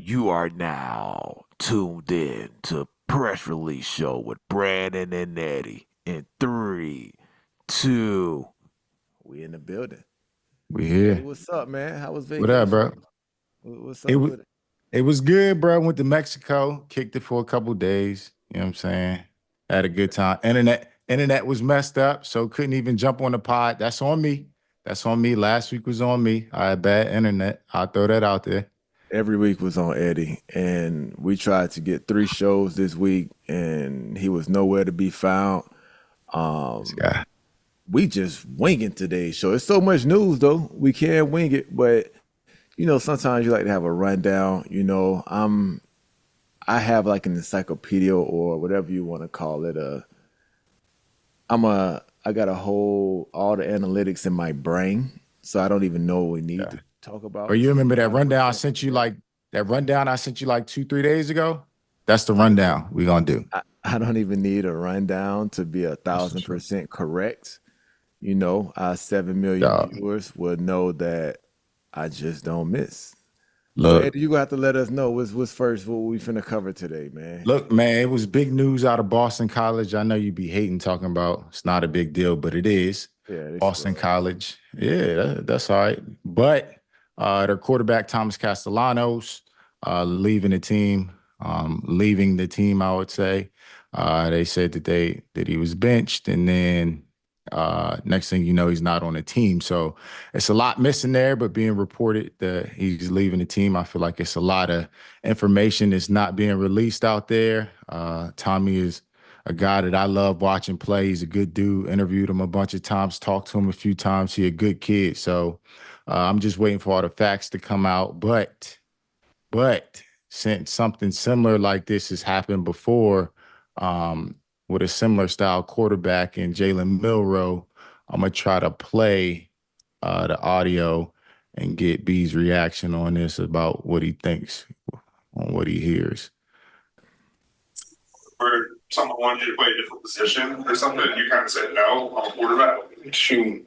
You are now tuned in to Press Release Show with Brandon and Eddie. In three, two, we in the building. We Eddie, here. what's up, man? How was What up, vacation? bro? What's It up was with it? it was good, bro. Went to Mexico, kicked it for a couple days. You know what I'm saying? Had a good time. Internet was messed up, so couldn't even jump on the pod. That's on me. That's on me. Last week was on me. I had bad internet. I'll throw that out there. Every week was on Eddie, and we tried to get 3 shows this week, and he was nowhere to be found. This Um, guy. we just winging today's show. It's so much news though. We can't wing it, but sometimes you like to have a rundown. I have like an encyclopedia or whatever you want to call it. I got a whole all the analytics in my brain, so I don't even know what we need Yeah. to talk Or about. you So remember you that got to put rundown I something sent you together. like that rundown I sent you like 2, 3 days ago? That's the rundown we gonna do. I don't even need a rundown to be a That's the thousand truth. percent correct. Our 7 million Dog. viewers will know that I just don't miss. But Look, Eddie, you gonna have to let us know what's first, what we finna cover today, man. Look, man, it was big news out of Boston College. I know you be hating talking about it's not a big deal, but it is. Yeah, they Boston scrubs. College. Yeah, that's all right. But their quarterback, Thomas Castellanos, leaving the team, I would say. They said that he was benched, and then next thing you know, he's not on the team. So it's a lot missing there, but being reported that he's leaving the team, I feel like it's a lot of information that's not being released out there. Tommy is a guy that I love watching play. He's a good dude. Interviewed him a bunch of times, talked to him a few times. He a good kid. So I'm just waiting for all the facts to come out. But since something similar like this has happened before, um, with a similar style quarterback in Jalen Milrow, I'm gonna try to play the audio and get B's reaction on this about what he thinks on what he hears. Or someone wanted you to play a different position or something, and you kind of said, no, I'm a quarterback. Shoot,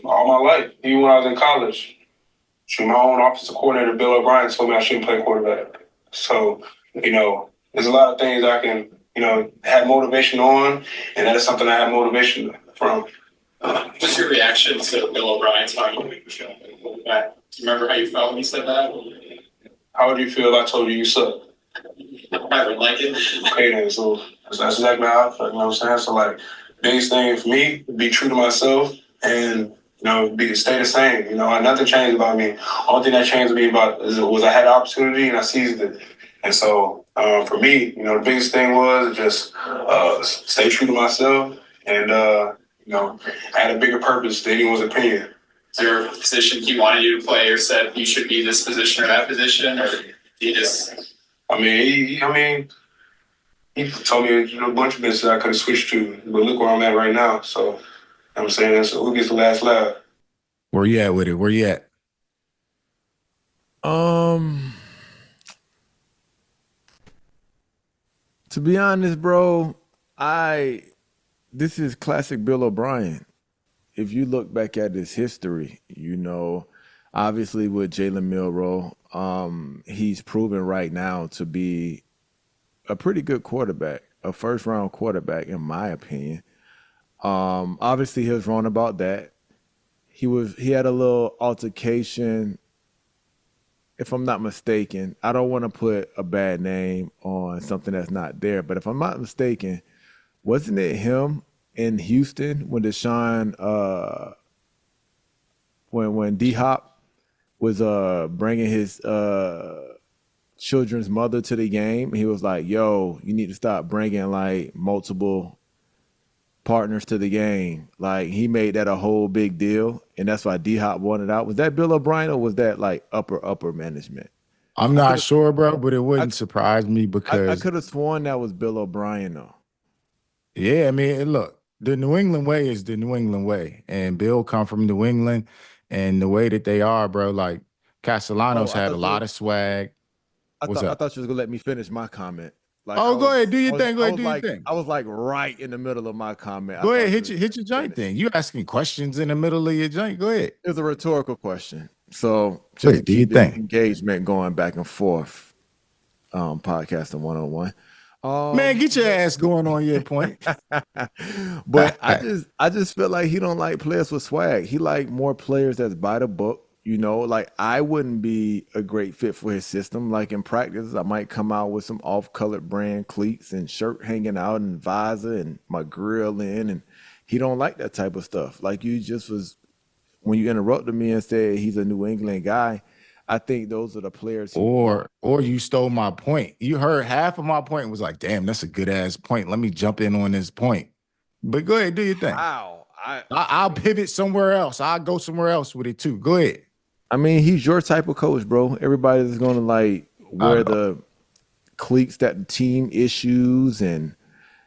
all my life, even when I was in college, shoot, my own offensive coordinator, Bill O'Brien, told me I shouldn't play quarterback. So, there's a lot of things I can, have motivation on, and that is something I have motivation from. Just your reaction to Bill O'Brien's final week of showing quarterback. Do you remember how you felt when he said that? How would you feel if I told you you suck? I would like it. Okay, then, so that's exactly how I feel, you know what I'm saying? So, biggest thing for me, be true to myself and, stay the same. Nothing changed about me. Only thing that changed me about was I had an opportunity and I seized it. And so, for me, the biggest thing was just stay true to myself and, add a bigger purpose to anyone's opinion. Is there a position he wanted you to play or said you should be this position or that position, or he just? He told me a bunch of business I could have switched to, but look where I'm at right now. So, you know what I'm saying? So who gets the last laugh? Where you at with it? Where you at? To be honest, bro, this is classic Bill O'Brien. If you look back at his history, obviously with Jalen Milrow, he's proven right now to be a pretty good quarterback, a first round quarterback, in my opinion. Obviously he was wrong about that. He had a little altercation, if I'm not mistaken. I don't want to put a bad name on something that's not there, but if I'm not mistaken, wasn't it him in Houston when Deshaun when D Hop was bringing his children's mother to the game? He was like, "Yo, you need to stop bringing like multiple partners to the game." Like he made that a whole big deal, and that's why D Hop wanted out. Was that Bill O'Brien or was that like upper management? I'm I could not have sure, bro, but it I, wouldn't surprise me I because could have sworn that was Bill O'Brien though. yeah, I mean, look, the New England way is the New England way, and Bill come from New England, and the way that they are, bro. Like Oh, Castellanos had a lot of swag. What's I up? thought you was gonna let me finish my comment. Like Oh, go ahead, do your thing. Go ahead, do your thing. I was like right in the middle of my comment. I Go ahead, thought you was hit your gonna joint finish. thing. You asking questions in the middle of your joint. Go ahead. It was a rhetorical question. So Go just to ahead, do your keep the thing. engagement going back and forth. podcasting 101. Man, get your ass going on your point. But I just feel like he don't like players with swag. He like more players that's by the book. You know, like I wouldn't be a great fit for his system. Like in practice, I might come out with some off-colored brand cleats and shirt hanging out and visor and my grill in, and he don't like that type of stuff. Like you just was when you interrupted me and said he's a New England guy. I think those are the players. Or you stole my point. You heard half of my point and was like, damn, that's a good ass point. Let me jump in on this point. But go ahead, do your thing. Wow. I'll pivot somewhere else. I'll go somewhere else with it too. Go ahead. I mean, he's your type of coach, bro. Everybody's gonna like wear the cleats that the team issues, and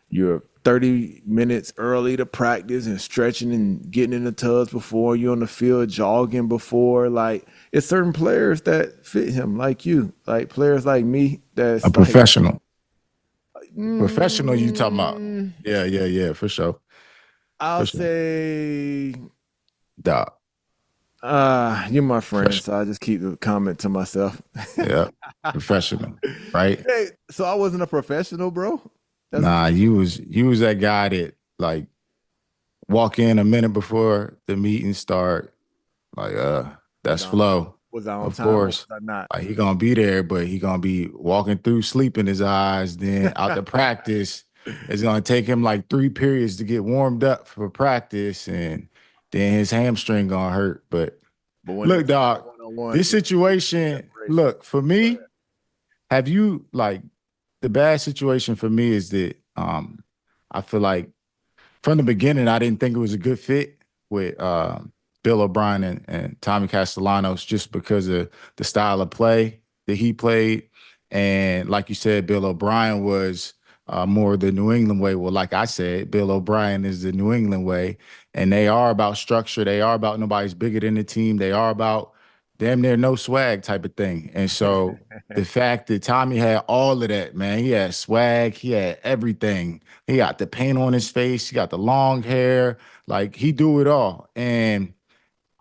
you're 30 minutes early to practice and stretching and getting in the tubs before you're on the field, jogging before. Like it's certain players that fit him, like you, like players like me. That's a professional. Like, Professional, you talking about? Yeah, for sure. I'll say, Dog. you're my friend, so I just keep the comment to myself. Yeah, professional, right? Hey, so I wasn't a professional, bro. Nah, you was that guy that like walk in a minute before the meeting start. Like, that's Flo. Was I on of time? course, Or was I not? like, he gonna be there, but he gonna be walking through, sleep in his eyes. Then out to practice, it's gonna take him like 3 periods to get warmed up for practice, and then his hamstring gonna hurt. But look, dog, this situation. Look, for me, have you like the bad situation for me is that I feel like from the beginning I didn't think it was a good fit with Bill O'Brien and Tommy Castellanos just because of the style of play that he played. And like you said, Bill O'Brien was more the New England way. Well, like I said, Bill O'Brien is the New England way. And they are about structure. They are about nobody's bigger than the team. They are about damn near no swag type of thing. And so the fact that Tommy had all of that, man, he had swag, he had everything. He got the paint on his face, he got the long hair, like he do it all. And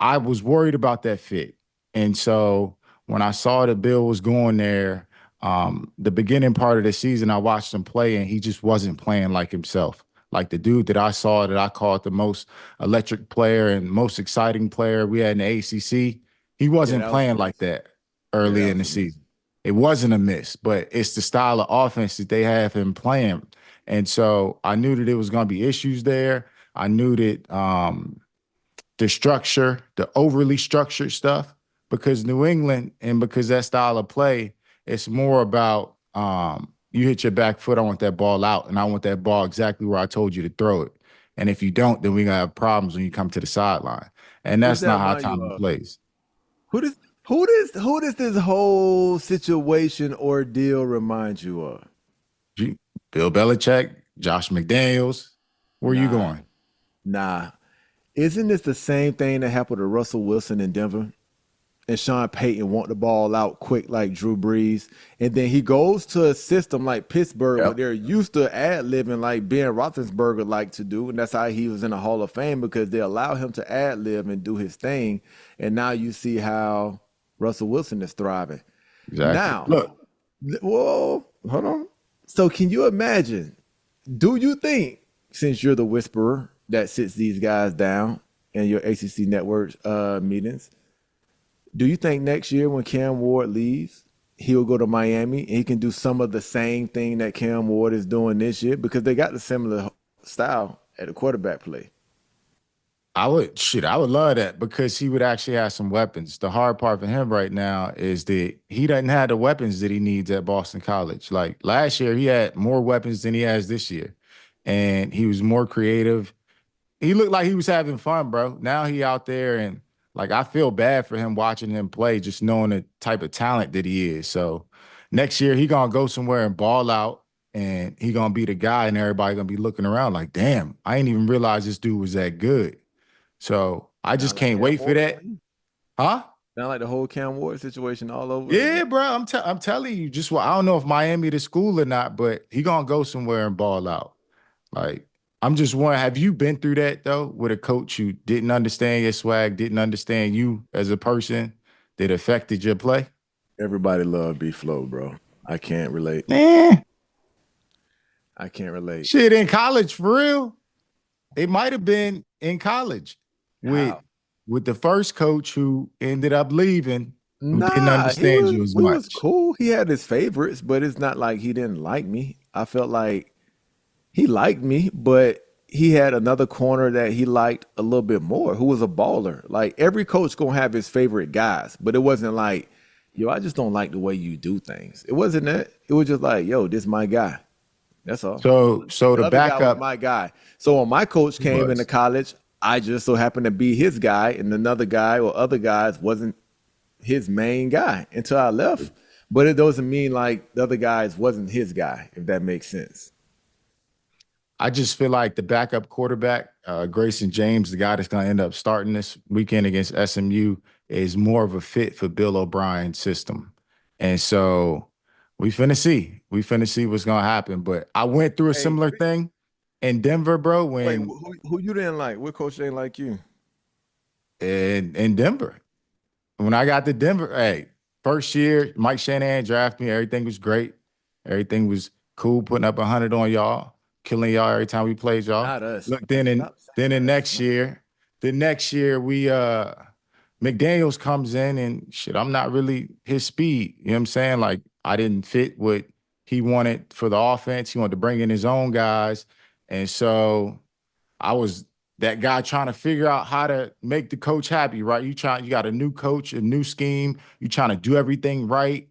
I was worried about that fit. And so when I saw that Bill was going there, the beginning part of the season, I watched him play and he just wasn't playing like himself. Like the dude that I saw that I called the most electric player and most exciting player we had in the ACC, he wasn't playing like that early in the season. It wasn't a miss, but it's the style of offense that they have him playing. And so I knew that there was going to be issues there. I knew that the structure, the overly structured stuff, because New England and because that style of play, it's more about you hit your back foot, I want that ball out, and I want that ball exactly where I told you to throw it. And if you don't, then we're going to have problems when you come to the sideline. And that's not how Tommy plays. Who does this whole situation ordeal remind you of? Bill Belichick, Josh McDaniels. Where are you going? Nah. Isn't this the same thing that happened to Russell Wilson in Denver? And Sean Payton want the ball out quick like Drew Brees. And then he goes to a system like Pittsburgh where they're used to ad-libbing like Ben Roethlisberger liked to do. And that's how he was in the Hall of Fame, because they allow him to ad-lib and do his thing. And now you see how Russell Wilson is thriving. Exactly. Now, look. Whoa, hold on. So can you imagine, do you think, since you're the whisperer that sits these guys down in your ACC network meetings, do you think next year when Cam Ward leaves, he'll go to Miami and he can do some of the same thing that Cam Ward is doing this year? Because they got the similar style at the quarterback play. I would love that, because he would actually have some weapons. The hard part for him right now is that he doesn't have the weapons that he needs at Boston College. Like last year, he had more weapons than he has this year, and he was more creative. He looked like he was having fun, bro. Now he out there, and like I feel bad for him watching him play, just knowing the type of talent that he is. So next year he gonna go somewhere and ball out, and he gonna be the guy, and everybody gonna be looking around like, damn, I ain't even realize this dude was that good. So I just can't wait for that. Huh? Sound like the whole Cam Ward situation all over. Yeah, bro. I'm telling you, just I don't know if Miami the school or not, but he gonna go somewhere and ball out. Like, I'm just wondering, have you been through that though, with a coach who didn't understand your swag, didn't understand you as a person, that affected your play? Everybody love B-Flow, bro. I can't relate. Eh, I can't relate. shit, in college, for real. It might have been in college with How? with the first coach who ended up leaving, who didn't Nah, understand you as we was much. cool. He had his favorites, but it's not like he didn't like me. I felt like he liked me, but he had another corner that he liked a little bit more, who was a baller. Like every coach gonna have his favorite guys, but it wasn't like, yo, I just don't like the way you do things. It wasn't that. It was just like, yo, this my guy. That's all. So The the other guy was backup my guy. So when my coach came into was. college, I just so happened to be his guy, and another guy or other guys wasn't his main guy until I left. But it doesn't mean like the other guys wasn't his guy, if that makes sense. I just feel like the backup quarterback, Grayson James, the guy that's going to end up starting this weekend against SMU, is more of a fit for Bill O'Brien's system. And so we finna see. We finna see what's going to happen. But I went through a Hey, similar thing in Denver, bro, wait, when who you didn't like? What coach didn't like you? in Denver. When I got to Denver, hey, first year, Mike Shanahan drafted me. Everything was great. Everything was cool, putting up 100 on y'all, killing y'all every time we played y'all. Not us. Look, then in Stop then saying the us. next year, we McDaniels comes in and shit, I'm not really his speed. You know what I'm saying? Like I didn't fit what he wanted for the offense. He wanted to bring in his own guys. And so I was that guy trying to figure out how to make the coach happy, right? You got a new coach, a new scheme, you trying to do everything right.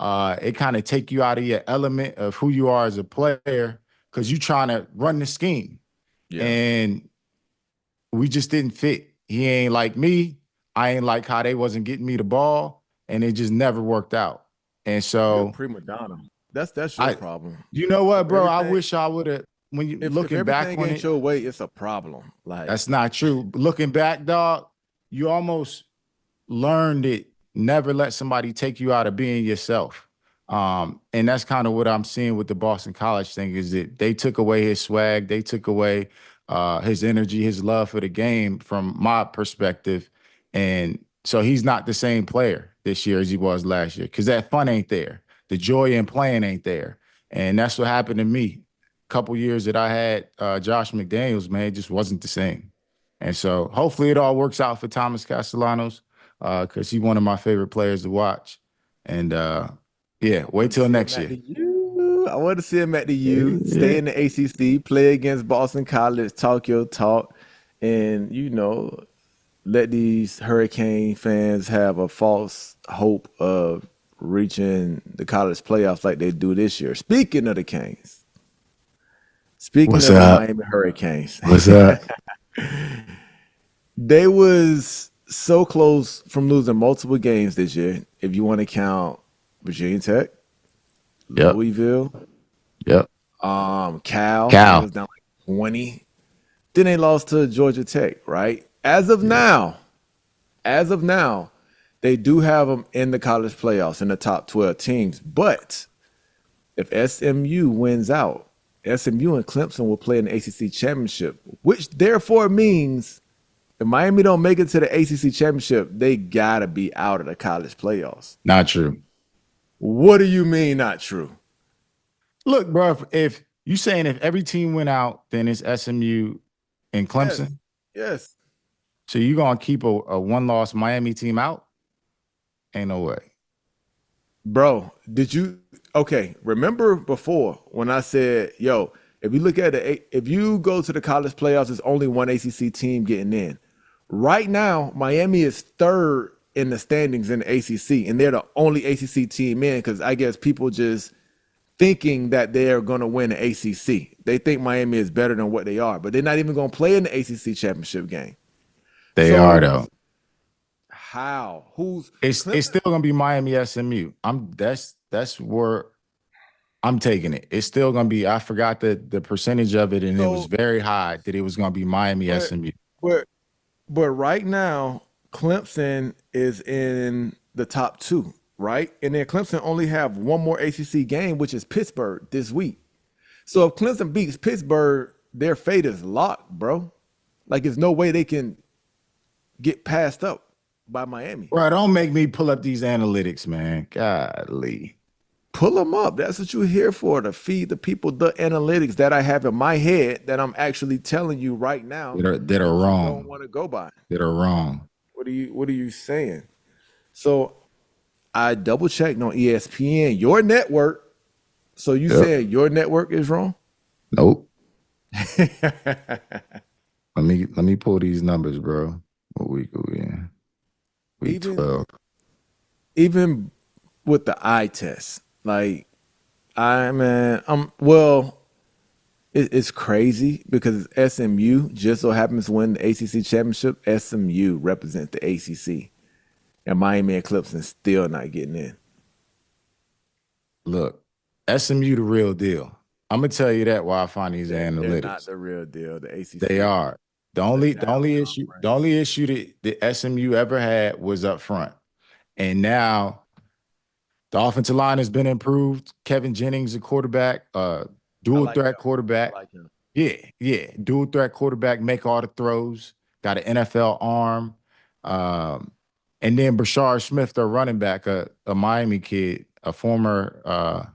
It kind of take you out of your element of who you are as a player because you trying to run the scheme. Yeah. And we just didn't fit. He ain't like me. I ain't like how they wasn't getting me the ball, and it just never worked out. And You're a so prima donna. That's your I, problem. you know what, If bro? I everything wish I would have. When you if looking back everything on ain't it, your way, it's a problem. Like that's not true. Looking back, dog, you almost learned it. Never let somebody take you out of being yourself. And that's kind of what I'm seeing with the Boston College thing is that they took away his swag, they took away his energy, his love for the game from my perspective. And so he's not the same player this year as he was last year because that fun ain't there. The joy in playing ain't there. And that's what happened to me. Couple years that I had Josh McDaniels, man, it just wasn't the same. And so hopefully it all works out for Thomas Castellanos because he's one of my favorite players to watch. And yeah, I wait want to till see him next at year. the U. I want to see him at the U, Yeah. stay in the ACC, play against Boston College, talk your talk, and let these Hurricane fans have a false hope of reaching the college playoffs like they do this year. Speaking of the Canes, speaking What's of the up? Miami Hurricanes, What's up? they was so close from losing multiple games this year. If you want to count Virginia Tech, Yep. Louisville, Yep. Cal, when they Cal. was down like 20. Then they lost to Georgia Tech, right? As of now, they do have them in the college playoffs in the top 12 teams. But if SMU wins out, SMU and Clemson will play in the ACC championship, which therefore means if Miami don't make it to the ACC championship, they gotta be out of the college playoffs. Not true. What do you mean not true? Look, bro, if you saying if every team went out, then it's SMU and Yes, Clemson. yes. So you gonna keep a one-loss Miami team out? Ain't no way. Bro, remember before when I said, yo, if you look at if you go to the college playoffs, there's only one ACC team getting in. Right now, Miami is third in the standings in the ACC, and they're the only ACC team in because I guess people just thinking that they're going to win the ACC. They think Miami is better than what they are, but they're not even going to play in the ACC championship game. They are So though. how? Who's It's Clemson? still gonna be Miami SMU. That's where I'm taking it. It's still gonna be. I forgot the percentage of it, and it was So, very high that it was gonna be Miami but SMU. but but right now, Clemson is in the top two, right? And then Clemson only have one more ACC game, which is Pittsburgh this week. So if Clemson beats Pittsburgh, their fate is locked, bro. Like there's no way they can get passed up by Miami. Bro, don't make me pull up these analytics, man. Golly. Pull them up. That's what you're here for, to feed the people the analytics that I have in my head that I'm actually telling you right now. That are You don't wrong. want to go by. That are wrong. What are you saying? So I double checked on ESPN, your network. So you Yep. said your network is wrong? Nope. Let me pull these numbers, bro. What week are we in? Week 12. Even with the eye test, like it's crazy because SMU just so happens to win the ACC championship. SMU represents the ACC, and Miami and Clemson still not getting in. Look, SMU the real deal. I'm gonna tell you that while I find these They're analytics. not the real deal. The ACC. They are. The only issue that SMU ever had was up front. And now the offensive line has been improved. Kevin Jennings, a quarterback, dual threat quarterback. I like him. Yeah. Dual threat quarterback, make all the throws, got an NFL arm. And then Brashard Smith, their running back, a Miami kid, a former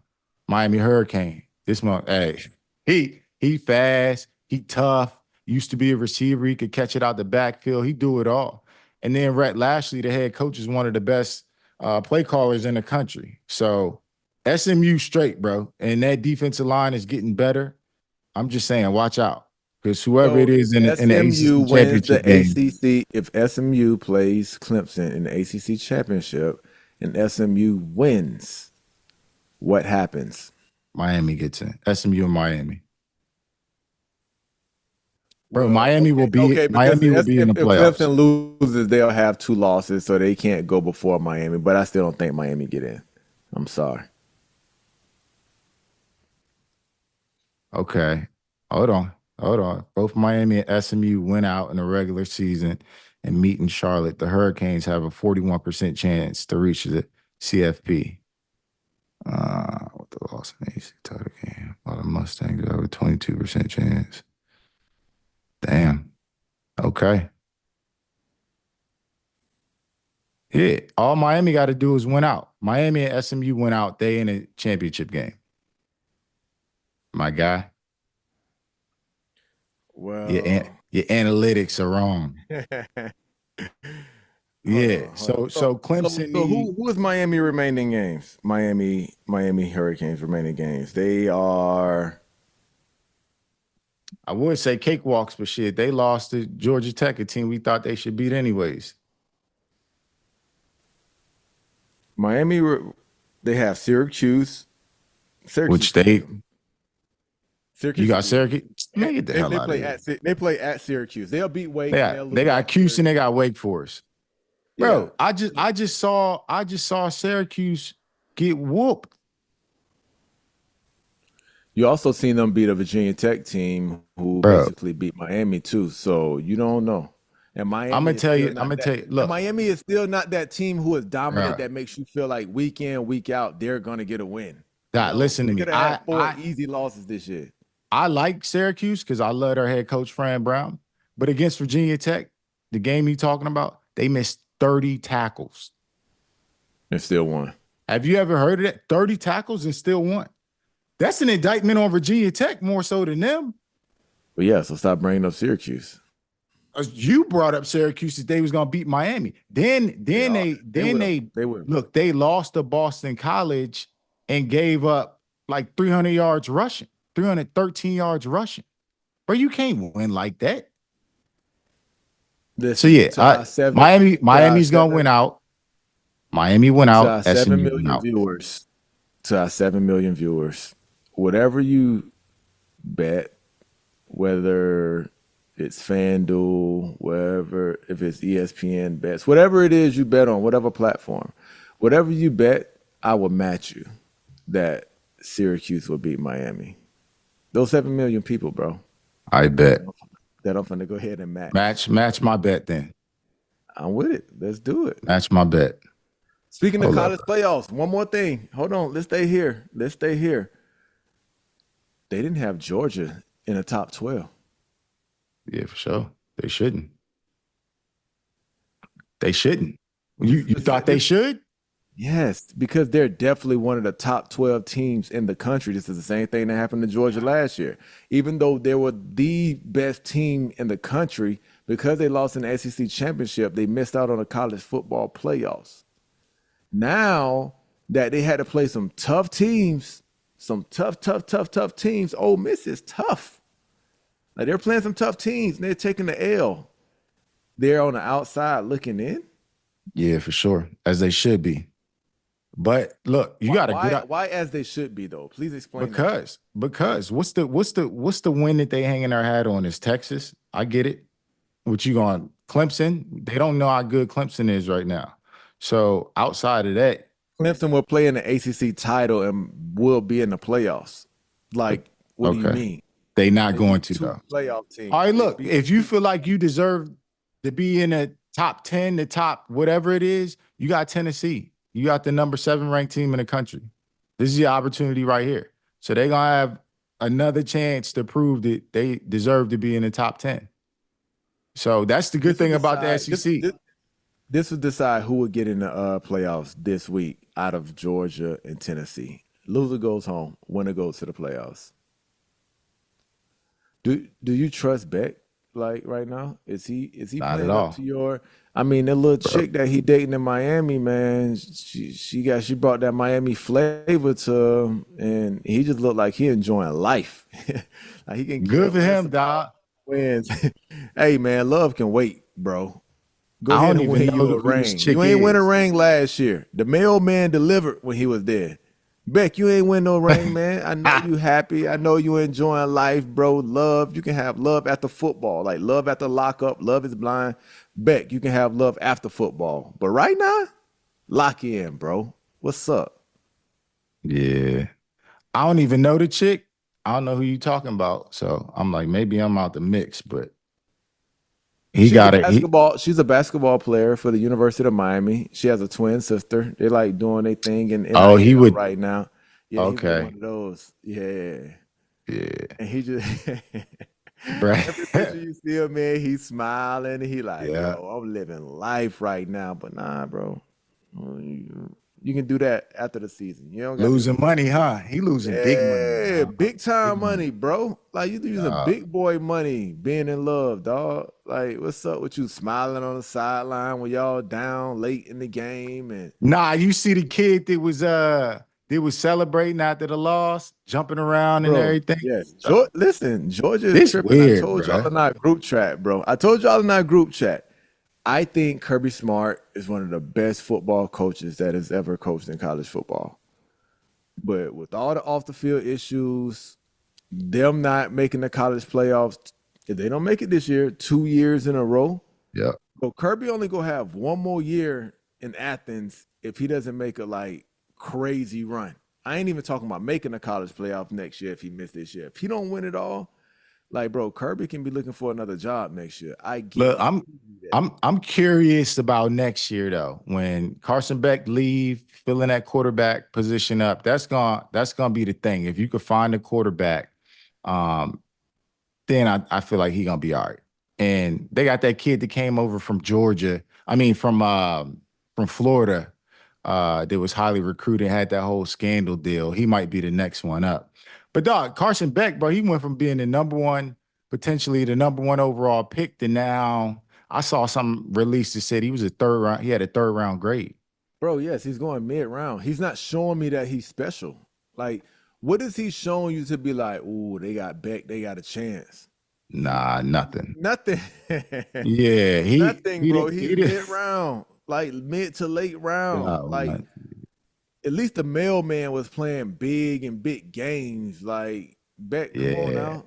Miami Hurricane. This month, hey, he fast, he tough, used to be a receiver, he could catch it out the backfield, he do it all. And then Rhett Lashley, the head coach, is one of the best play callers in the country. So SMU straight, bro. And that defensive line is getting better. I'm just saying, watch out. Because whoever it is in the ACC championship game. If SMU plays Clemson in the ACC championship and SMU wins, what happens? Miami gets in. SMU and Miami. Bro, Miami will be in the playoffs. If Clemson loses, they'll have 2 losses, so they can't go before Miami. But I still don't think Miami get in. I'm sorry. Okay. Hold on. Both Miami and SMU went out in the regular season and meet in Charlotte. The Hurricanes have a 41% chance to reach the CFP. With the loss in the AC title game, while the Mustangs have a 22% chance. Damn. Okay. Yeah. All Miami got to do is win out. Miami and SMU went out. They in a championship game. My guy. Well, your analytics are wrong. Yeah. So Clemson. So who is Miami remaining games? Miami Hurricanes remaining games. They are. I would say cakewalks, but shit, they lost to Georgia Tech, a team we thought they should beat anyways. Miami, they have Syracuse. Which they. Syracuse. You got Syracuse. Man, get the hell out of here. They play at Syracuse. They'll beat Wake. They got Houston. They got Wake Forest. Bro, Yeah. I just saw Syracuse get whooped. You also seen them beat a Virginia Tech team who basically beat Miami too. So you don't know. And Miami, I'm gonna tell you. Look, Miami is still not that team who is dominant that makes you feel like week in, week out they're gonna get a win. Listen to me. I had 4 easy losses this year. I like Syracuse because I love their head coach Fran Brown. But against Virginia Tech, the game you talking about, they missed 30 tackles. And still won. Have you ever heard of that? 30 tackles and still won. That's an indictment on Virginia Tech more so than them. But yeah, so stop bringing up Syracuse. You brought up Syracuse that they was gonna beat Miami. Then they lost to Boston College and gave up like 300 yards rushing, 313 yards rushing. But you can't win like that. So yeah, Miami's gonna win out. Miami went out. To our 7 million viewers. To our 7 million viewers, whatever you bet, whether it's FanDuel, if it's ESPN bets, whatever it is you bet on, whatever platform, whatever you bet, I will match you that Syracuse will beat Miami. Those 7 million people, bro. I bet. That I'm finna go ahead and match. Match my bet then. I'm with it. Let's do it. Match my bet. Speaking of college playoffs, one more thing. Hold on. Let's stay here. They didn't have Georgia in the top 12. Yeah, for sure. They shouldn't. You thought they should? Yes, because they're definitely one of the top 12 teams in the country. This is the same thing that happened to Georgia last year. Even though they were the best team in the country, because they lost in the SEC championship, they missed out on the college football playoffs. Now that they had to play some tough teams, some tough teams, Ole Miss is tough. Like they're playing some tough teams and they're taking the L. They're on the outside looking in. Yeah, for sure, as they should be. But look, you got to get up Why as they should be though? Please explain that. because what's the win that they hanging their hat on is Texas. I get it. What you going Clemson? They don't know how good Clemson is right now. So outside of that, Clemson will play in the ACC title and will be in the playoffs. Like, what do you okay, mean? they not They going beat to two though. playoff teams. All right, They look, beat if you feel like you deserve to be in the top 10, the top whatever it is, you got Tennessee. You got the number 7 ranked team in the country. This is your opportunity right here. So they're gonna have another chance to prove that they deserve to be in the top 10. So that's the good this will thing about the decide SEC. this will decide who will get in the playoffs this week out of Georgia and Tennessee. Loser goes home. Winner goes to the playoffs. Do you trust Beck like right now? Is he Not at playing up all. to your? I mean, the little chick that he dating in Miami, man, she brought that Miami flavor to him, and he just looked like he enjoying life. Like he can get Good up, for win him, some dog. wins. Hey man, love can wait, bro. Go I ahead don't and even win know you a who this ring. chick You ain't win a is. ring last year. The mailman delivered when he was there. Beck, you ain't win no ring, man. I know you happy. I know you enjoying life, bro. Love, you can have love after football. Like love after lockup. Love is blind. Beck, you can have love after football. But right now, lock in, bro. What's up? Yeah. I don't even know the chick. I don't know who you talking about. So I'm like, maybe I'm out the mix, but he She's a got it. she's a basketball player for the University of Miami. She has a twin sister. They like doing their thing in Oh, he NIL would. right now. Yeah, he with one Okay. of those. Yeah. Yeah. And he just every picture Right. you see him, man, he's smiling. He like, Yeah. yo, I'm living life right now. But nah, bro. You can do that after the season. You don't got to do Losing money, huh? He losing big money, yeah, dog. big Big time money. money, bro. Like you using Dog. big boy money, being in love, dog. Like, what's up with you smiling on the sideline when y'all down late in the game and Nah, you see the kid that was celebrating after the loss, jumping around and bro, everything. yes. Dog, Listen, Georgia is this tripping. I weird, told y'all bruh. in our group chat, bro. I told y'all in our group chat. I think Kirby Smart is one of the best football coaches that has ever coached in college football. But with all the off the field issues, them not making the college playoffs, if they don't make it this year, 2 years in a row. Yeah. So Kirby only gonna have one more year in Athens if he doesn't make a like crazy run. I ain't even talking about making a college playoff next year if he missed this year. If he don't win it all, like bro, Kirby can be looking for another job next year. I Look, guarantee you that. I'm curious about next year though. When Carson Beck leave, filling that quarterback position up, that's gonna be the thing. If you could find a quarterback, um, then I feel like he gonna be all right. And they got that kid that came over from Georgia. I mean, from Florida, that was highly recruited, had that whole scandal deal. He might be the next one up. But dog, Carson Beck, bro, he went from being the number one, potentially the number one overall pick to now. I saw some release that said he was a third round. He had a third round grade. Bro, yes, he's going mid round. He's not showing me that he's special. Like, what is he showing you to be like, ooh, they got Beck, they got a chance? Nah, nothing. Nothing. Yeah, Nothing, he bro. didn't. He's He didn't. mid round, like mid to late round. Oh, Like, man. at least the mailman was playing big and big games. Like, Beck, come on Yeah. now.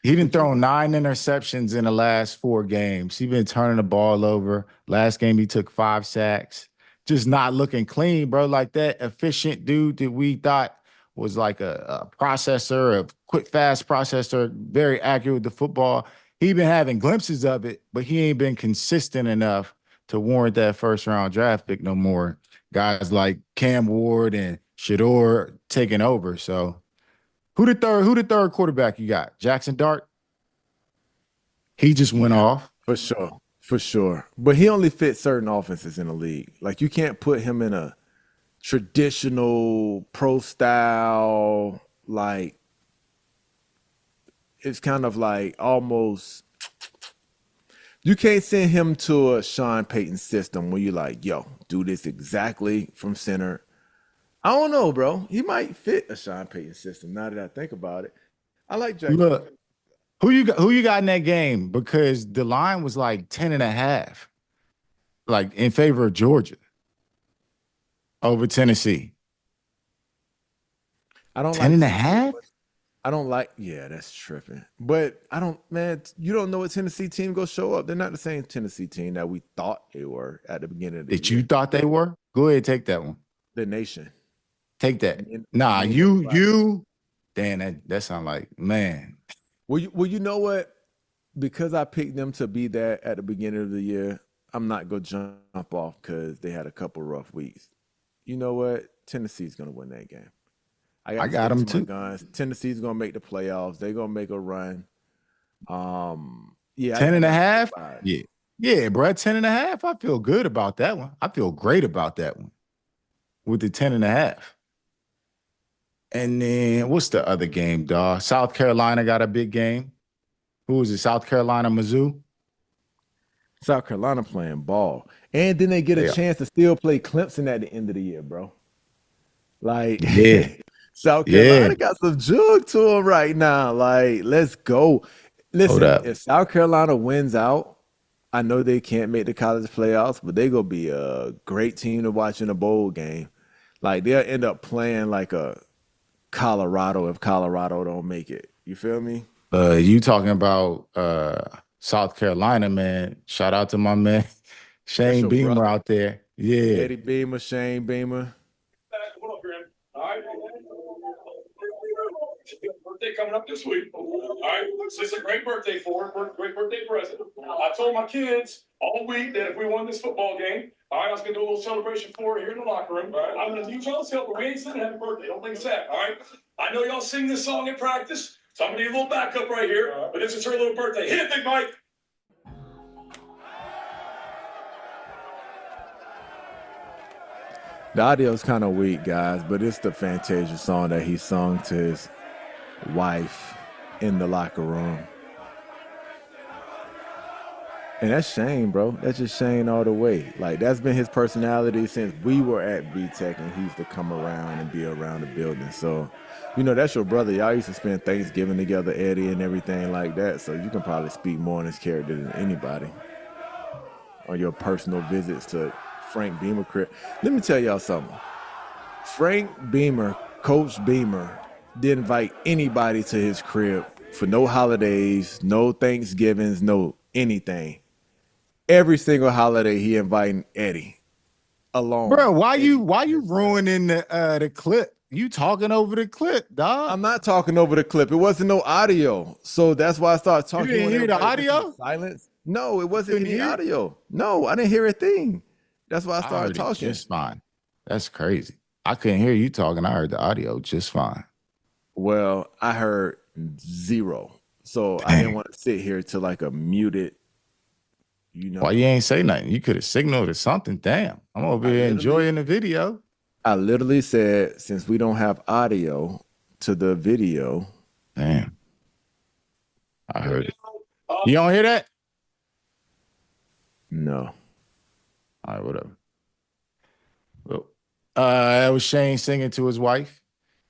He done But you, thrown 9 interceptions in the last 4 games. He been turning the ball over. Last game he took 5 sacks. Just not looking clean, bro. Like that efficient dude that we thought was like a processor, a quick, fast processor, very accurate with the football. He been having glimpses of it, but he ain't been consistent enough to warrant that first round draft pick no more. Guys like Cam Ward and Shador taking over. So who the third quarterback you got? Jackson Dart? He just went yeah, off. for sure. For sure. But he only fits certain offenses in the league. Like, you can't put him in a traditional pro style, like it's kind of like almost you can't send him to a Sean Payton system where you're like, yo, do this exactly from center. I don't know, bro. He might fit a Sean Payton system now that I think about it. I like Jackson. Look, who you got in that game? Because the line was like 10.5, like in favor of Georgia over Tennessee. I don't 10.5? I don't like, yeah, that's tripping. But I don't, man, you don't know what Tennessee team gonna show up. They're not the same Tennessee team that we thought they were at the beginning of the That year. you thought they were? Go ahead, take that one. The nation. Take that. And- Nah, and- you. Damn, that sound like, man. Well, you know what? Because I picked them to be that at the beginning of the year, I'm not gonna jump off because they had a couple rough weeks. You know what? Tennessee's gonna win that game. I got them too. Guns. Tennessee's gonna make the playoffs. They're gonna make a run. Yeah, 10.5? Yeah. Yeah, bro. 10.5. I feel good about that one. I feel great about that one with the 10.5. And then what's the other game, dog? South Carolina got a big game. Who was it? South Carolina, Mizzou? South Carolina playing ball. And then they get a chance to still play Clemson at the end of the year, bro. Like, yeah. South Carolina got some jug to them right now. Like, let's go. Listen, if South Carolina wins out, I know they can't make the college playoffs, but they're going to be a great team to watch in a bowl game. Like, they'll end up playing like a Colorado if Colorado don't make it. You feel me? You talking about South Carolina, man. Shout out to my man, Shane Beamer brother out there. Yeah. Eddie Beamer, Shane Beamer. What up, Graham? All right. Birthday coming up this week. All right. It's a great birthday for her. Great birthday present. I told my kids all week that if we won this football game, all right, I was going to do a little celebration for her here in the locker room. All right. I'm going to do y'all's help, but we ain't singing happy birthday. Don't think it's that. All right. I know y'all sing this song in practice, so I'm going to need a little backup right here. But this is her little birthday. Hit it, Big Mike. The audio's kind of weak, guys, but it's the Fantasia song that he sung to his wife in the locker room. And that's Shane, bro. That's just Shane all the way. Like, that's been his personality since we were at VTech, and he used to come around and be around the building. So, you know, that's your brother. Y'all used to spend Thanksgiving together, Eddie, and everything like that. So you can probably speak more on his character than anybody on your personal visits to Frank Beamer crib. Let me tell y'all something. Frank Beamer, Coach Beamer, didn't invite anybody to his crib for no holidays, no Thanksgivings, no anything. Every single holiday he inviting Eddie alone. Bro, why you ruining the clip? You talking over the clip, dog. I'm not talking over the clip. It wasn't no audio. So that's why I started talking. You didn't hear the audio? Silence. No, it wasn't any audio. No, I didn't hear a thing. That's why I started talking. Just fine. That's crazy. I couldn't hear you talking. I heard the audio just fine. Well, I heard zero. So I didn't want to sit here to like a muted, you know. Why you ain't say nothing? You could have signaled or something. Damn. I'm over here enjoying the video. I literally said, since we don't have audio to the video. Damn. I heard it. You don't hear that? No. All right, whatever. Well, that was Shane singing to his wife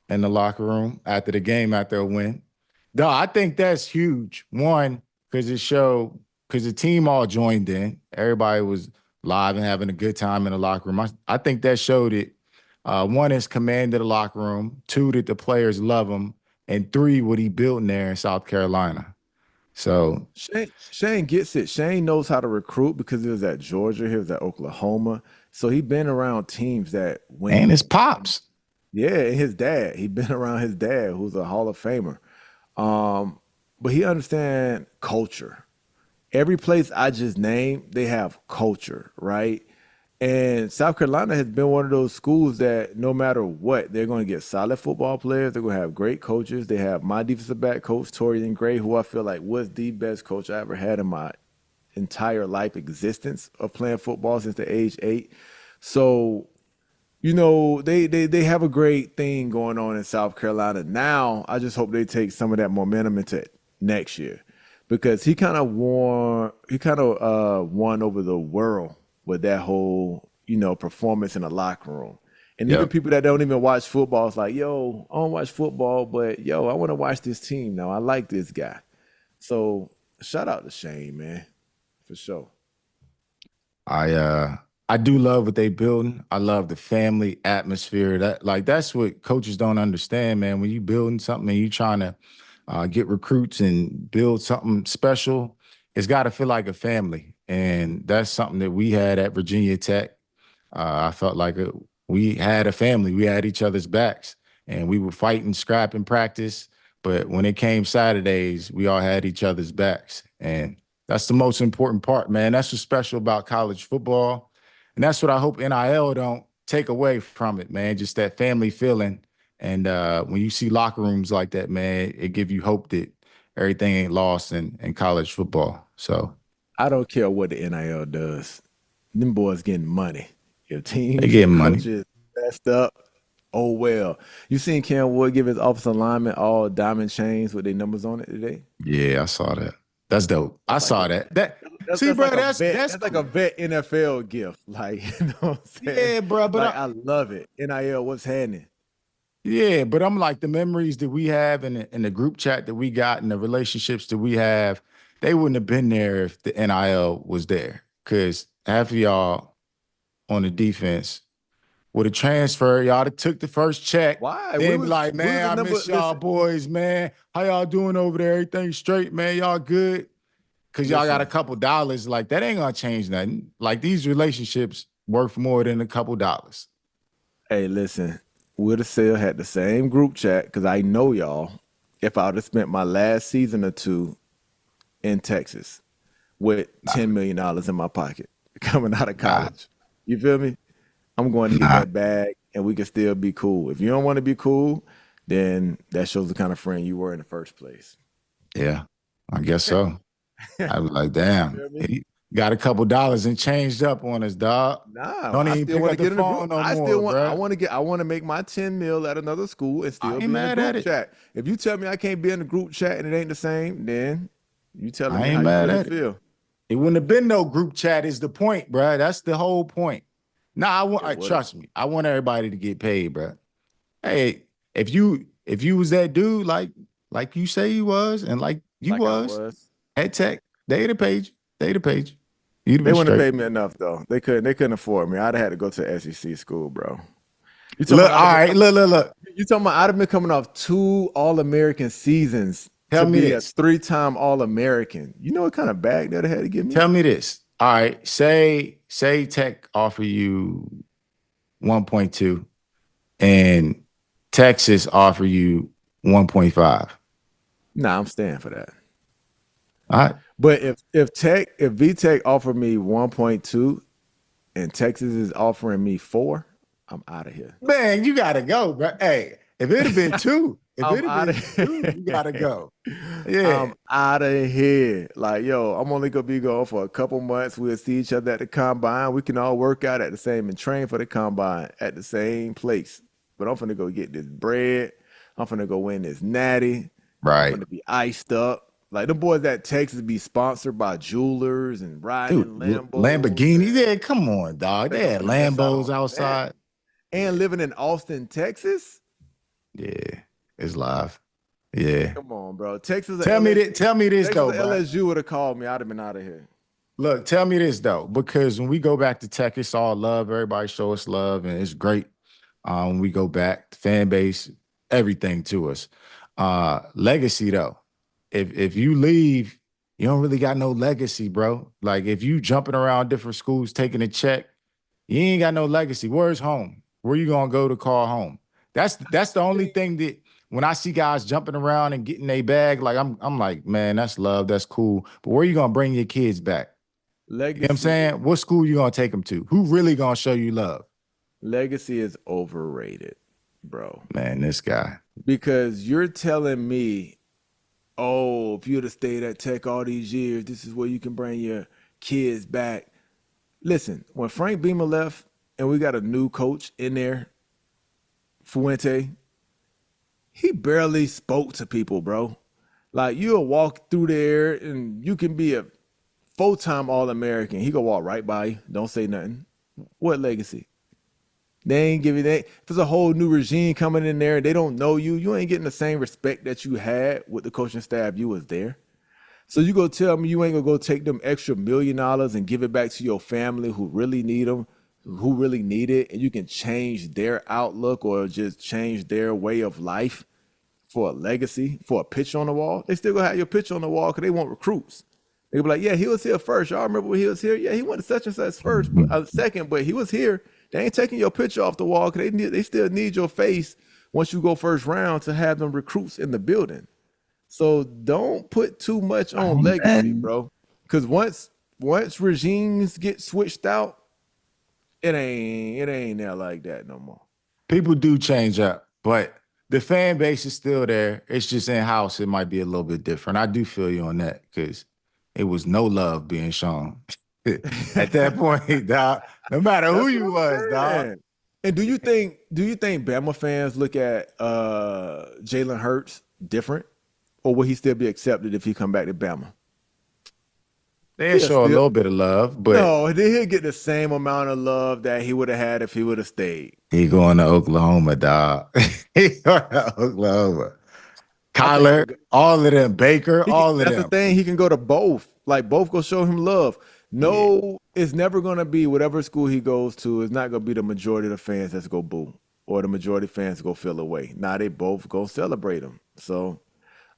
in the locker room after the game, after a win. No, I think that's huge. One, because the team all joined in. Everybody was live and having a good time in the locker room. I think that showed it. One is command of the locker room. Two, that the players love him. And three, what he built in there in South Carolina. So Shane gets it. Shane knows how to recruit because he was at Georgia, he was at Oklahoma. So he's been around teams that win. And his pops. Yeah, and his dad. He's been around his dad, who's a Hall of Famer. But he understands culture. Every place I just named, they have culture, right? And South Carolina has been one of those schools that no matter what, they're going to get solid football players. They're going to have great coaches. They have my defensive back coach, Torian Gray, who I feel like was the best coach I ever had in my entire life existence of playing football since the age 8. So You know, they have a great thing going on in South Carolina. Now, I just hope they take some of that momentum into next year because he kind of won over the world with that whole, performance in the locker room. And even Yep. people that don't even watch football, it's like, yo, I don't watch football, but yo, I want to watch this team now. I like this guy. So shout out to Shane, man, for sure. I uh I do love what they building. I love the family atmosphere. That's what coaches don't understand, man. When you building something and you trying to get recruits and build something special, it's got to feel like a family. And that's something that we had at Virginia Tech. I felt like we had a family. We had each other's backs, and we would fight and scrap in practice. But when it came Saturdays, we all had each other's backs, and that's the most important part, man. That's what's special about college football, and that's what I hope NIL don't take away from it, man. Just that family feeling. And when you see locker rooms like that, man, it give you hope that everything ain't lost in college football. So I don't care what the NIL does. Them boys getting money. If they teams getting and money. coaches messed up, oh well. You seen Cam Wood give his offensive lineman all diamond chains with their numbers on it today? Yeah, I saw that. That's dope. I That's like saw a that. That that's, see, that's bro, like a that's vet. that's That's like a cool. vet NFL gift. Like, you know what I'm saying? Yeah, bro. Like, I love it. NIL, what's happening? But I'm like the memories that we have in the group chat that we got and the relationships that we have, they wouldn't have been there if the NIL was there. Cause half of y'all on the defense would have transferred, y'all that took the first check, Why? then be like, We was man, the I number. miss y'all Listen, boys, man. How y'all doing over there? Everything straight, man. Y'all good? Cause y'all got a listen. couple dollars. Like that ain't gonna change nothing. Like these relationships worth more than a couple dollars. Hey, listen. Would have still had the same group chat because I know y'all. If I would have spent my last season or two in Texas with $10 million in my pocket coming out of Nah, college. You feel me? I'm going to get nah. that bag and we can still be cool. If you don't want to be cool, then that shows the kind of friend you were in the first place. Yeah, I guess so. I was like, You damn, feel me? he got a couple dollars and changed up on us, dog. Nah, Don't I even still pick want up to the get in the group. phone no I more, still want bruh. I want to make my 10 mil at another school and I still ain't be in the mad at group it. chat. If you tell me I can't be in the group chat and it ain't the same, then you telling I me how ain't you mad really at it. feel. It wouldn't have been no group chat is the point, bruh. That's the whole point. Nah, It would. trust me. I want everybody to get paid, bruh. Hey, if you was that dude like you say you was and like you Like I was was. at Tech, they'd have paid you. They'd have paid you. You'd have They been wouldn't have straight. paid me enough though. They couldn't afford me. I'd have had to go to SEC school, bro. You talking Look, about I'd have all been right, coming look. You talking about I'd have been coming off 2 All-American seasons Tell to me be a this. 3-time All-American. You know what kind of bag that had to give me? Tell me this. All right, say Tech offer you 1.2 and Texas offer you 1.5. Nah, I'm staying for that. All right. But if VTech offered me 1.2 and Texas is offering me 4, I'm out of here. Man, you gotta go, bro. Hey, if it had been two, I'm out of you gotta here. go. Yeah. I'm out of here. Like, yo, I'm only gonna be gone for a couple months. We'll see each other at the combine. We can all work out at the same and train for the combine at the same place. But I'm finna go get this bread. I'm finna go win this natty. I'm Right. finna be iced up. Like the boys at Texas be sponsored by jewelers and riding Dude, in Lambos Lamborghini. and Yeah, come on, dog. think They I'm had finna miss out Lambos on that. outside. And Yeah. living in Austin, Texas? Yeah. It's live. Yeah. Come on, bro. Texas or Tell me that. LSU. Tell me this Texas though, or bro. LSU would have called me. I'd have been out of here. Look, tell me this though, because when we go back to Tech, it's all love. Everybody show us love, and it's great. When we go back, the fan base, everything to us. Legacy though, if you leave, you don't really got no legacy, bro. Like if you jumping around different schools taking a check, you ain't got no legacy. Where's home? Where you gonna go to call home? That's the only thing that when I see guys jumping around and getting a bag, like I'm like, man, that's love, that's cool. But where you gonna bring your kids back? You know what I'm Legacy is saying? What school you gonna take them to? Who really gonna show you love? legacy is overrated, bro. Man, this guy. Because you're telling me, oh, if you'd have stayed at Tech all these years, this is where you can bring your kids back. Listen, when Frank Beamer left, and we got a new coach in there, Fuente, he barely spoke to people, bro. Like you'll walk through there and you can be a full-time All-American. He gonna walk right by you, don't say nothing. What legacy? They ain't giving that. If there's a whole new regime coming in there and they don't know you, you ain't getting the same respect that you had with the coaching staff you was there. So you go tell me you ain't gonna go take them extra $1 million and give it back to your family who really need them, who really need it, and you can change their outlook or just change their way of life for a legacy, for a picture on the wall. They still gonna have your picture on the wall because they want recruits. They be like, yeah, he was here first. Y'all remember when he was here? Yeah, he went to such and such first, but second, but he was here. They ain't taking your picture off the wall because they still need your face once you go first round to have them recruits in the building. So don't put too much on legacy, bro. Because once regimes get switched out, it ain't there like that no more. People do change up, but the fan base is still there. It's just in house. It might be a little bit different. I do feel you on that because it was no love being shown at that point, dog. No matter who you was, dog. And do you think Bama fans look at Jalen Hurts different, or will he still be accepted if he come back to Bama? They'll show a little bit of love, but no, he'll get the same amount of love that he would have had if he would have stayed. He going to Oklahoma, dog. He going to Oklahoma. Kyler, all of them, Baker, all of them. That's the thing. He can go to both. Like both go show him love. No, it's never gonna be whatever school he goes to. It's not gonna be the majority of the fans that's go boo or the majority of fans go feel away. Nah, they both go celebrate him. So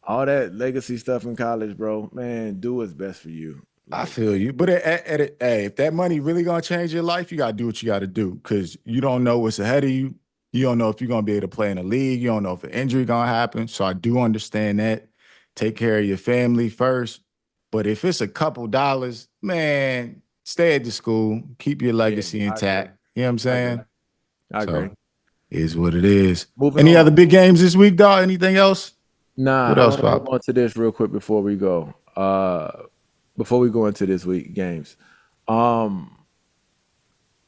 all that legacy stuff in college, bro, man, do what's best for you. I feel you, but hey, if that money really gonna change your life, you gotta do what you gotta do because you don't know what's ahead of you. You don't know if you're gonna be able to play in a league. You don't know if an injury gonna happen. So I do understand that. Take care of your family first. But if it's a couple dollars, man, stay at the school, keep your legacy intact. You know what I'm saying? I agree. Is what it is. Any other big games this week, dog? Anything else? Nah. What else, I want to move on to this real quick before we go. Before we go into this week games,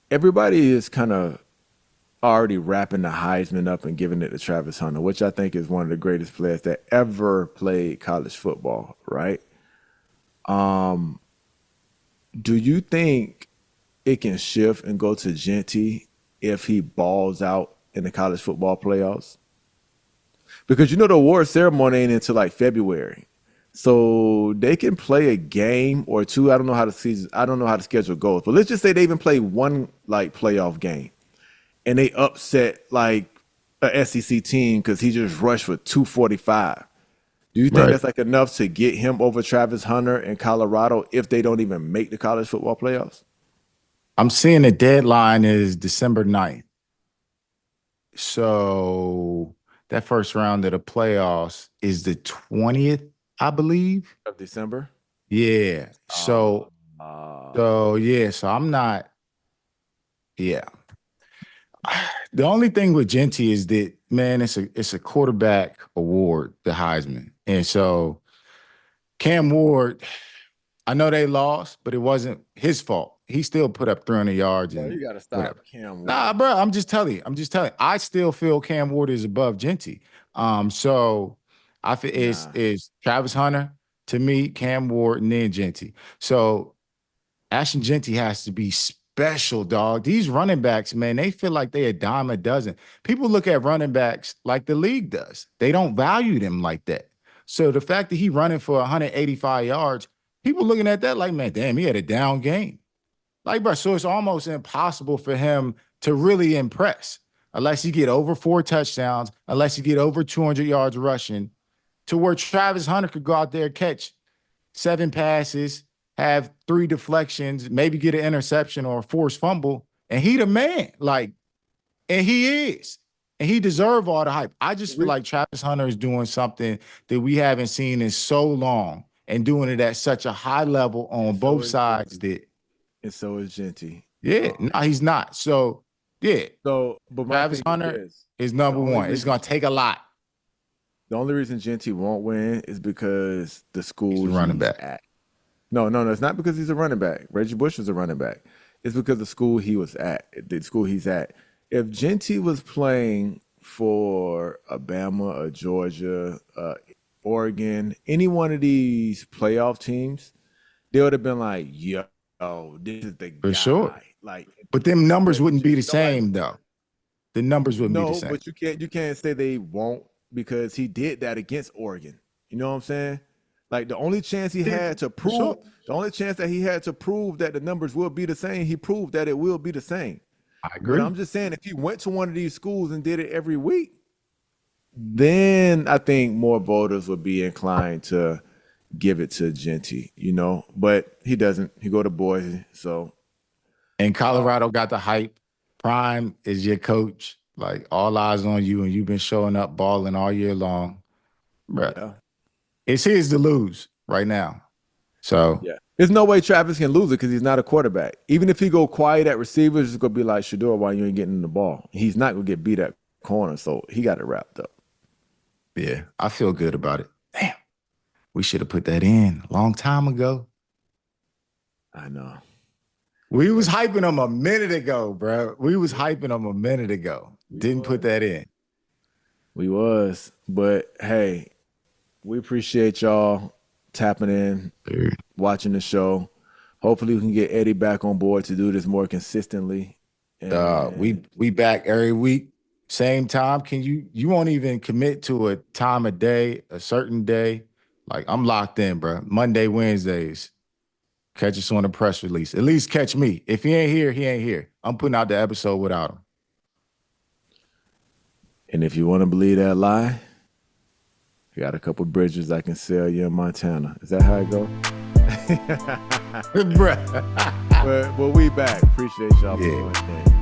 everybody is kind of already wrapping the Heisman up and giving it to Travis Hunter, which I think is one of the greatest players that ever played college football, right? Do you think it can shift and go to Genty if he balls out in the college football playoffs? Because the award ceremony ain't until like February. So they can play a game or two. I don't know how the schedule goes, but let's just say they even play one like playoff game and they upset like a SEC team because he just rushed for 245. Do you think that's like enough to get him over Travis Hunter in Colorado if they don't even make the college football playoffs? I'm seeing the deadline is December 9th. So that first round of the playoffs is the 20th, I believe. Of December? Yeah. So I'm not. Yeah. The only thing with Genty is that, man, it's a quarterback award, the Heisman. And so Cam Ward, I know they lost, but it wasn't his fault. He still put up 300 yards. You got to stop Cam Ward. Nah, bro, I'm just telling you. I still feel Cam Ward is above Genty. So I feel is Travis Hunter, to me, Cam Ward, and then Genty. So Ashton Genty has to be special, dog. These running backs, man, they feel like they a dime a dozen. People look at running backs like the league does. They don't value them like that. So the fact that he running for 185 yards, people looking at that like, man, damn, he had a down game. Like, bro, so it's almost impossible for him to really impress unless you get over 4 touchdowns, unless you get over 200 yards rushing, to where Travis Hunter could go out there, catch 7 passes, have 3 deflections, maybe get an interception or a forced fumble, and he the man. Like, and he is. And he deserve all the hype. I just feel like Travis Hunter is doing something that we haven't seen in so long and doing it at such a high level on both sides. And so is Genty. Yeah, no, he's not. So, yeah. So, but Travis Hunter is number one. It's going to take a lot. The only reason Genty won't win is because the school running back. No, it's not because he's a running back. Reggie Bush is a running back. It's because the school he was at, the school he's at. If Genty was playing for Alabama or Georgia, Oregon, any one of these playoff teams, they would have been like, yo, this is the guy. For sure. Like, But them numbers but wouldn't be the nobody- same, though. The numbers wouldn't be the No, same. but you can't say they won't because he did that against Oregon. You know what I'm saying? Like the only chance he had to prove, sure. the only chance that he had to prove that the numbers will be the same, he proved that it will be the same. I agree. But I'm just saying, if he went to one of these schools and did it every week, then I think more voters would be inclined to give it to Genty, you know. But he doesn't. He go to Boise, so And Colorado got the hype. Prime is your coach. Like, all eyes on you, and you've been showing up balling all year long. Bruh, yeah. it's his to lose right now. So, Yeah. There's no way Travis can lose it because he's not a quarterback. Even if he go quiet at receivers, it's gonna be like Shador, why you ain't getting the ball? He's not gonna get beat at corner, so he got it wrapped up. yeah, I feel good about it. Damn, we should have put that in a long time ago. I know. We was hyping him a minute ago, bro. We was hyping him a minute ago. Didn't put that in. We was, but hey, we appreciate y'all tapping in, Dude. watching the show. Hopefully, we can get Eddie back on board to do this more consistently. And We back every week, same time. Can you won't even commit to a time of day, a certain day. Like, I'm locked in, bro. Monday, Wednesdays. Catch us on the press release. At least catch me. If he ain't here, he ain't here. I'm putting out the episode without him. And if you want to believe that lie, I got a couple bridges I can sell you in Montana. Is that how it goes? Bruh. But we back. Appreciate y'all for Yeah. joining.